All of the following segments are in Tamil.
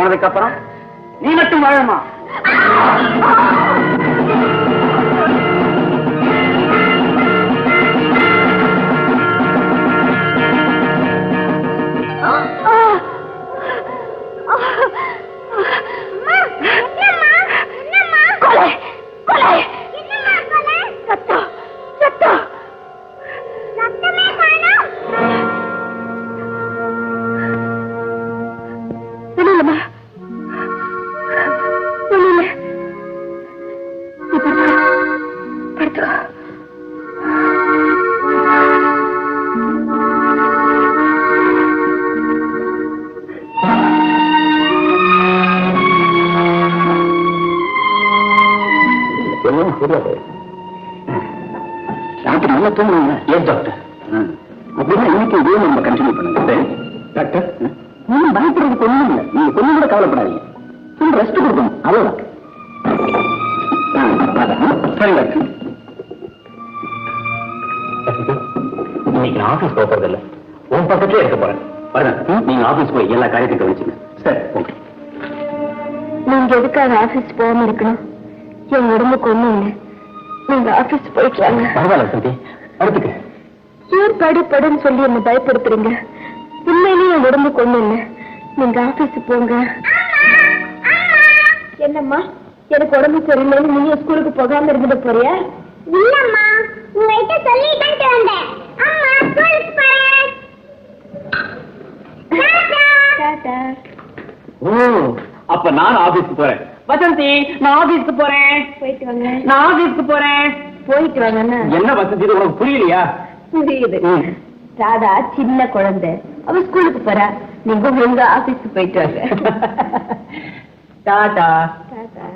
போனதுக்கு அப்புறம் நீ மட்டும் வாழமா? நல்லா தூங்குவாங்க. ஏன் டாக்டர்? அப்படின்னா இன்னைக்கு இதே நம்ம கண்டினியூ பண்ணுங்க. டாக்டர் நீங்க பயப்படுறதுக்கு ஒண்ணும் இல்லை. நீங்க கொஞ்சம் கூட கவலைப்படாதீங்க. கொஞ்சம் ரெஸ்ட் கொடுக்கணும், அவ்வளவுதான். சரி டாக்டர். இன்னைக்கு நான் ஆபீஸ் போறது இல்லை, உன் பக்கத்திலே இருக்க போறேன். நீங்க ஆபீஸ் போய் எல்லா காரியத்தையும் கவனிச்சுங்க. சரி ஓகே. நீங்க எதுக்காக ஆபீஸ் போகாம இருக்கணும்? என் உடம்புக்கு ஒண்ணும் இல்லை. நீங்க ஆபீஸ் போயிட்டு வாங்க. பரவாயில்ல சந்தி, அடுத்துக்கு ஏன் படுன்னு சொல்லி என்ன பயப்படுத்துறீங்க? உண்மையிலேயே என் உடம்புக்கு ஒண்ணும் இல்லை. நீங்க ஆபீஸ் போங்க. என்னம்மா, எனக்கு உடம்பு சரியில்லைன்னு நீங்க ஸ்கூலுக்கு போகாம இருந்துட்டு போறியா? இல்லம்மா, உங்ககிட்ட சொல்லிட்டு வந்தேன். அம்மா ஸ்கூலுக்கு போறேன். டாடா. ஓ, அப்ப நான் ஆபீஸ்க்கு போறேன். வசந்தி, நான் ஆபீஸ்க்கு போறேன். போயிட்டு வாங்க. நான் ஆபீஸ்க்கு போறேன். போயிட்டு வாங்க. என்ன வசந்தி, இது உனக்கு புரியலையா? புரியுது. ராதா சின்ன குழந்தை, அவ ஸ்கூலுக்கு போறா. நீங்க உங்க ஆபீஸ்க்கு போயிட்டு வாங்க. டாடா. டாடா.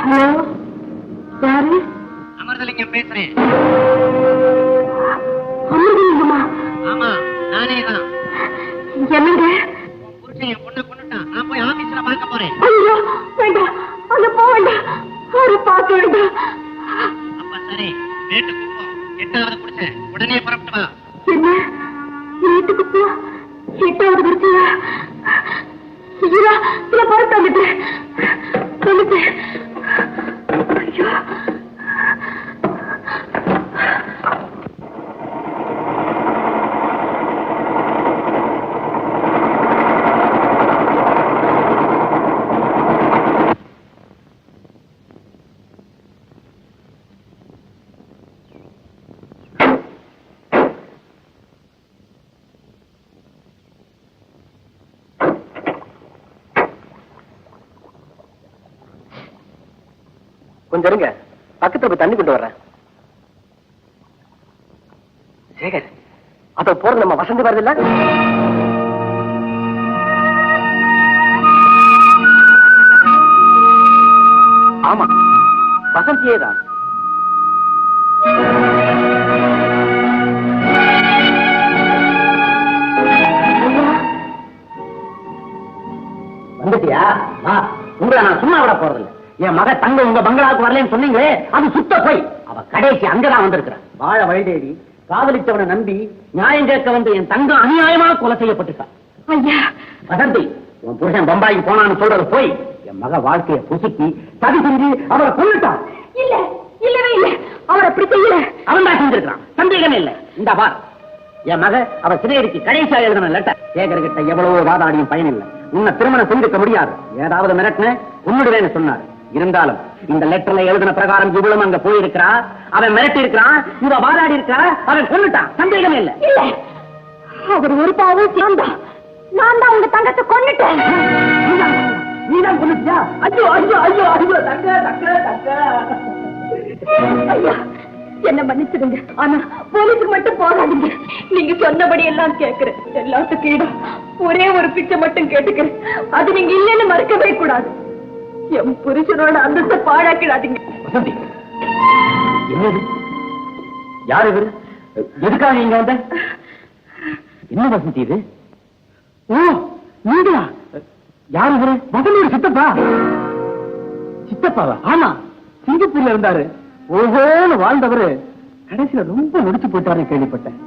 ஹலோ, யாரு? அமிர்தலிங்கம் பேசுறேன். அமிர்தலிங்கமா? ஆமா, நானே தான். என்னங்க? புருஷன் என் பொண்ணை கொண்டுட்டான். நான் போய் ஆபீஸ்ல பார்க்க போறேன். ஐயோ வேண்டாம், அங்க போக வேண்டாம். அவரை பார்க்க வேண்டாம். அப்ப சரி, வீட்டுக்கு போ. 8வது புடிச்சேன், உடனே புறப்பட்டு வா. என்ன வீட்டுக்கு போ? 8வது குடிச்சியா? ஐயா, இதை பொறுத்து வந்துட்டேன். ஐயோ, கொஞ்சம் இருங்க, பக்கத்துல போய் தண்ணி கொண்டு வர்றேன். சேகர், அப்ப போறது நம்ம வசந்தி வருது இல்ல? ஆமா, வசந்தியே தான். வந்துட்டியா? உங்களை நான் சும்மா விட போறதில்லை. என் மக தங்க உங்க பங்களாவுக்கு வரலன்னு சொன்னீங்களே, அது சுத்த போய். அவ கடைசி அங்கதான் வந்திருக்கிறான். வாழ வழிதேடி காதலிச்சவனை நம்பி நியாயம் கேட்க வந்து என் தங்கம் அநியாயமாக கொலை செய்யப்பட்டுட்டான். ஐயா வசந்தி, உன் புருஷன் பம்பாய்க்கு போனான்னு சொல்றது போய். என் மக வாழ்க்கையை புசுக்கி சதி செஞ்சு அவரை கொல்லுட்டான். இல்ல, இல்லவே இல்ல, அவர் அப்படி செய்யல. அவன் தான் செஞ்சிருக்கான், சந்தேகமே இல்லை. இந்த பார், என் மக அவ சிறையடிக்கு கடைசியா எழுதின லெட்டர். சேகர் கிட்ட எவ்வளவோ வாதாடியும் பயனில்லை. உன்னை திருமணம் செஞ்சுக்க முடியாது, ஏதாவது மிரட்டின உன்னுடுவேன்னு சொன்னார். இருந்தாலும் இந்த லெட்டர்ல எழுதின பிரகாரம் இவ்வளவு அங்க போயிருக்கிறா. அவன் மிரட்டி இருக்கிறான், இவ வாதாடி இருக்கா, அவன் கொன்னுட்டான், சந்தேகமே இல்லை. இல்ல, அவர் ஒரு பாவம் சேர்ந்தான். நான் தான் உங்க தங்கத்தை கொன்னுட்டேன். நீதான் கொன்னுட்டியா? ஐயோ ஐயோ ஐயோ ஐயோ, தங்க தங்க தங்க. ஐயா, என்ன மன்னிச்சிடுங்க. ஆனா போலீஸுக்கு மட்டும் போகாதீங்க. நீங்க சொன்னபடி எல்லாம் கேட்கிறேன். எல்லாத்துக்கும் இடம் ஒரே ஒரு பிச்சை மட்டும் கேட்டுக்கிறேன். அது நீங்க இல்லைன்னு மறுக்கவே கூடாது. என் புருஷனோட அந்தஸ்தை பாழாக்கிடாதீங்க. வசந்தி, என்னது? யார் இவரு? எதுக்காக நீங்க வந்த? என்ன வசந்தி இது? ஓ, நீங்களா? யாரு இவரு? வசந்தியோட சித்தப்பா. சித்தப்பாவா? ஆமா, சிங்கப்பூர்ல இருந்தாரு. ஓஹோன்னு வாழ்ந்தவரு கடைசியில ரொம்ப முடிச்சு போயிட்டாருன்னு கேள்விப்பட்டேன்.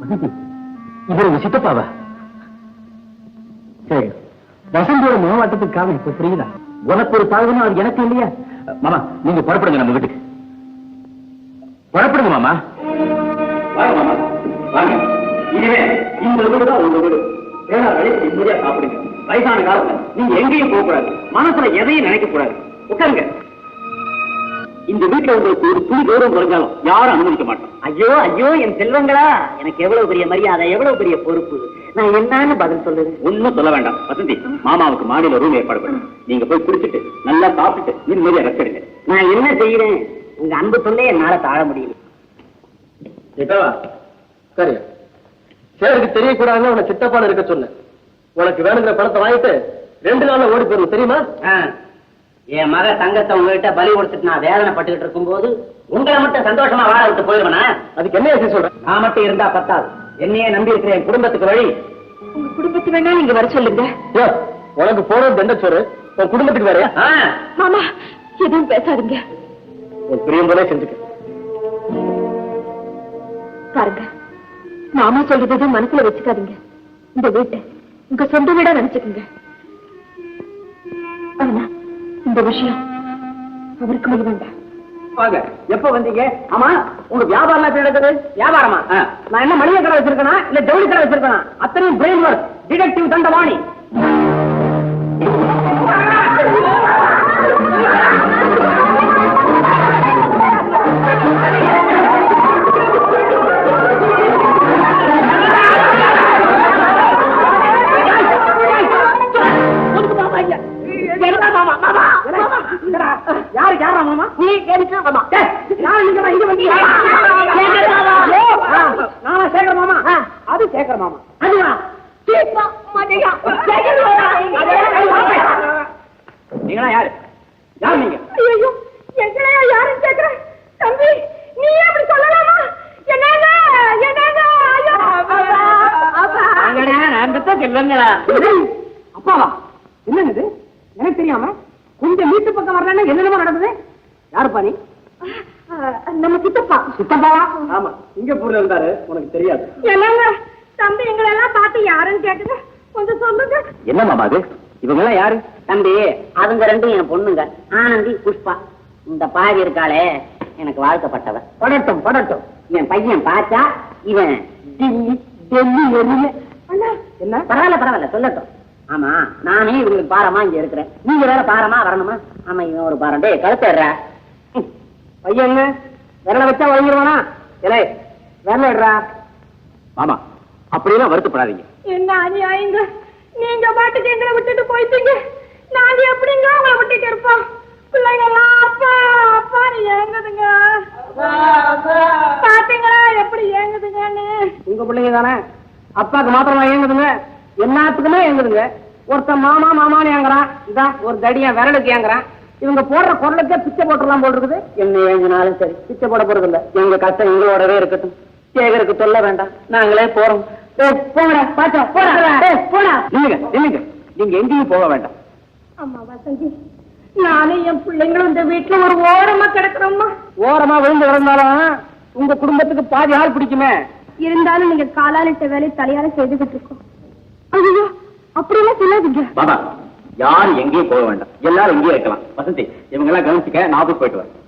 வசந்தி, இவரு உங்க சித்தப்பாவா? சரி, வசந்தியோட முகவாட்டத்துக்கு காரணம் இப்ப புரியுதா? உனக்கு ஒரு தாழ்வுன்னு அது எனக்கு இல்லையா? மாமா, நீங்க புறப்படுங்க நம்ம வீட்டுக்கு. புறப்படுங்க மாமா. வாங்க மாமா, வாங்க. இனிமே இந்த வீடு தான் உங்க வீடு. வேணா வெளியே நிம்மதியா சாப்பிடுங்க. வயசான காலத்துல நீங்க எங்கேயும் போக கூடாது. மனசுல எதையும் நினைக்க கூடாது. உட்காருங்க. இந்த வீட்டுல உங்களுக்கு ஒரு துணி கௌரவம் குறைஞ்சாலும் யாரும் அனுமதிக்க மாட்டோம். ஐயோ ஐயோ, என் செல்வங்களா, எனக்கு எவ்வளவு பெரிய மரியாதை, எவ்வளவு பெரிய பொறுப்பு. நான் என்னன்னு பதில் சொல்லுது? ஒன்னும் சொல்ல வேண்டாம் வசந்தி. மாமாவுக்கு மாடியில ரூம் ஏற்பாடு பண்ணுங்க. நீங்க போய் குடிச்சிட்டு நல்லா சாப்பிட்டு நிம்மதியா ரெஸ்ட் எடுங்க. நான் என்ன செய்யறேன்? உங்க அன்பு சொல்லே என்னால தாழ முடியல. சரி, சேருக்கு தெரியக்கூடாதுன்னு உனக்கு சித்தப்பான இருக்க சொன்னேன். உனக்கு வேணுங்கிற பணத்தை வாங்கிட்டு 2 நாள்ல ஓடி போயிடும், தெரியுமா? என் மக தங்கத்தை உங்ககிட்ட பலி கொடுத்துட்டு நான் வேதனை பட்டுக்கிட்டு இருக்கும் போது உங்களை மட்டும் சந்தோஷமா வாழ விட்டு போயிடுவேனா? அதுக்கு என்ன விஷயம் சொல்றேன்? நான் மட்டும் இருந்தா பத்தாது. என்னையே நம்பி இருக்கிற என் குடும்பத்துக்கு வழி. உங்க குடும்பத்து வேணா நீங்க வர சொல்லுங்க. உனக்கு போறது தண்டச்சோறு, உன் குடும்பத்துக்கு வேற. மாமா, எதுவும் பேசாதீங்க. ஒரு பிரியம் போல செஞ்சுக்க. பாருங்க, மாமா சொல்றது மனசுல வச்சுக்காதீங்க. இந்த வீட்டை உங்க சொந்த வீடா நினைச்சுக்கோங்க. ஆனா இந்த விஷயம் அவருக்கு மொழி வேண்டாம். வாங்க. எப்ப வந்தீங்க? ஆமா, உங்க வியாபாரம் எப்படி நடக்குது? வியாபாரமா? நான் என்ன மளிகை கடை வச்சிருக்கேனா இல்ல ஜவுளி கடை வச்சிருக்கேனா? அத்தனையும் பிரெயின் ஒர்க். டிடெக்டிவ் தண்டவாணி. யாரு யாரா மாமா? நீ கேட்க மாமா. யாரு நீங்க இங்க வந்தீங்க? நானா சேகர் மாமா? அது சேகர் மாமா. அதுவா? சீப்பா மதியா. நீங்களா யாரு? யார் நீங்க? ஐயோ, எங்களையா யாரும் கேக்குற? தம்பி, நீ அப்படி சொல்லலாமா? என்னங்க என்னங்க? ஐயோ, அப்பா நான் செல்வங்களா. அப்பாவா? என்னங்க இது? எனக்கு தெரியாம கொஞ்சம் வீட்டு பக்கம் வரலன்னா என்னென்னமோ நடந்தது. யாருப்பா நீ? நம்ம சித்தப்பா. சித்தப்பாவா? ஆமா, சிங்கப்பூர்ல இருந்தாரு. உனக்கு தெரியாது. என்னங்க தம்பி, எங்களை எல்லாம் பார்த்து யாருன்னு கேக்குது, கொஞ்சம் சொல்லுங்க. என்ன மாமா அது? இவங்க எல்லாம் யாரு? தம்பி, அதுங்க ரெண்டும் என் பொண்ணுங்க, ஆனந்தி, புஷ்பா. இந்த பாவி இருக்காளே எனக்கு வாழ்க்கப்பட்டவன். படட்டும் படட்டும். என் பையன் பார்த்தா இவன் டில்லி டெல்லி எருமை. என்ன? பரவாயில்ல பரவாயில்ல, சொல்லட்டும். ஆமா, நானே இவங்களுக்கு பாரமா இங்க இருக்கிறேன். நீங்க வேற பாரமா வரணுமா? ஆமா, இவன் ஒரு பாரம். டே கழுத்துற பையன் விரல வச்சா வழங்கிடுவானா? இல்லை, விரல விடுறா. மாமா, அப்படியெல்லாம் வருத்தப்படாதீங்க. என்ன அநியாயங்க, நீங்க பாட்டுக்கு எங்களை விட்டுட்டு போயிட்டீங்க. நாங்க எப்படிங்க உங்களை விட்டுட்டு இருப்போம்? பிள்ளைங்கெல்லாம் அப்பா அப்பா ஏங்குதுங்க. பாத்தீங்களா எப்படி ஏங்குதுங்கன்னு? உங்க பிள்ளைங்க தானே? அப்பாக்கு மாத்திரமா ஏங்குதுங்க? எல்லாத்துக்குமே ஏங்குதுங்க. ஒருத்தன் மாமா மாமான்னு ஏங்குறான். இதான் ஒரு தடியா விரலுக்கு ஏங்குறான். இவங்க போடுற குரலுக்கே பிச்சை போட்டுலாம் போல் இருக்குது. என்ன ஏங்கினாலும் சரி, பிச்சை போட போறது இல்ல. எங்க கஷ்டம் எங்களோடவே இருக்கட்டும். சேகருக்கு சொல்ல வேண்டாம், நாங்களே போறோம். போடா பாச்சா, போடா. இல்லைங்க இல்லைங்க, நீங்க எங்கேயும் போக வேண்டாம். அம்மா வசந்தி, நானும் என் பிள்ளைங்களும் இந்த வீட்டுல ஒரு ஓரமா கிடக்குறோம்மா. ஓரமா விழுந்து கிடந்தாலும் உங்க குடும்பத்துக்கு பாதி ஆள் பிடிக்குமே. இருந்தாலும் நீங்க காலாலிட்ட வேலை தலையால செய்துகிட்டு இருக்கோம். ஐயோ, அப்படியெல்லாம் சொல்லாதீங்க. பாபா, யாரும் எங்கேயும் போக வேண்டாம். எல்லாரும் இங்கேயே இருக்கலாம். வசந்தி, இவங்க எல்லாம் கவனிச்சுக்க. நான் ஆபீஸ் போயிட்டு வரேன்.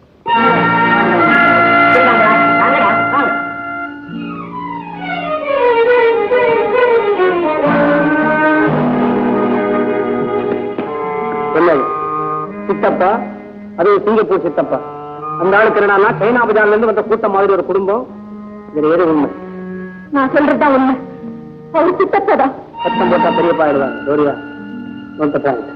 சித்தப்பா, அது சிங்கப்பூர் சித்தப்பா. அந்த ஆளுக்கு என்னன்னா சைனா பஜார்ல இருந்து வந்த கூட்டம் மாதிரி ஒரு குடும்பம். இதுல ஏது உண்மை? நான் சொல்றதுதான் உண்மை. ஒரு சித்தப்பதான். சத்தம் போட்டா பெரியப்பா ஆயிடுவாங்க. டோரியா, நோட் பாயிண்ட்.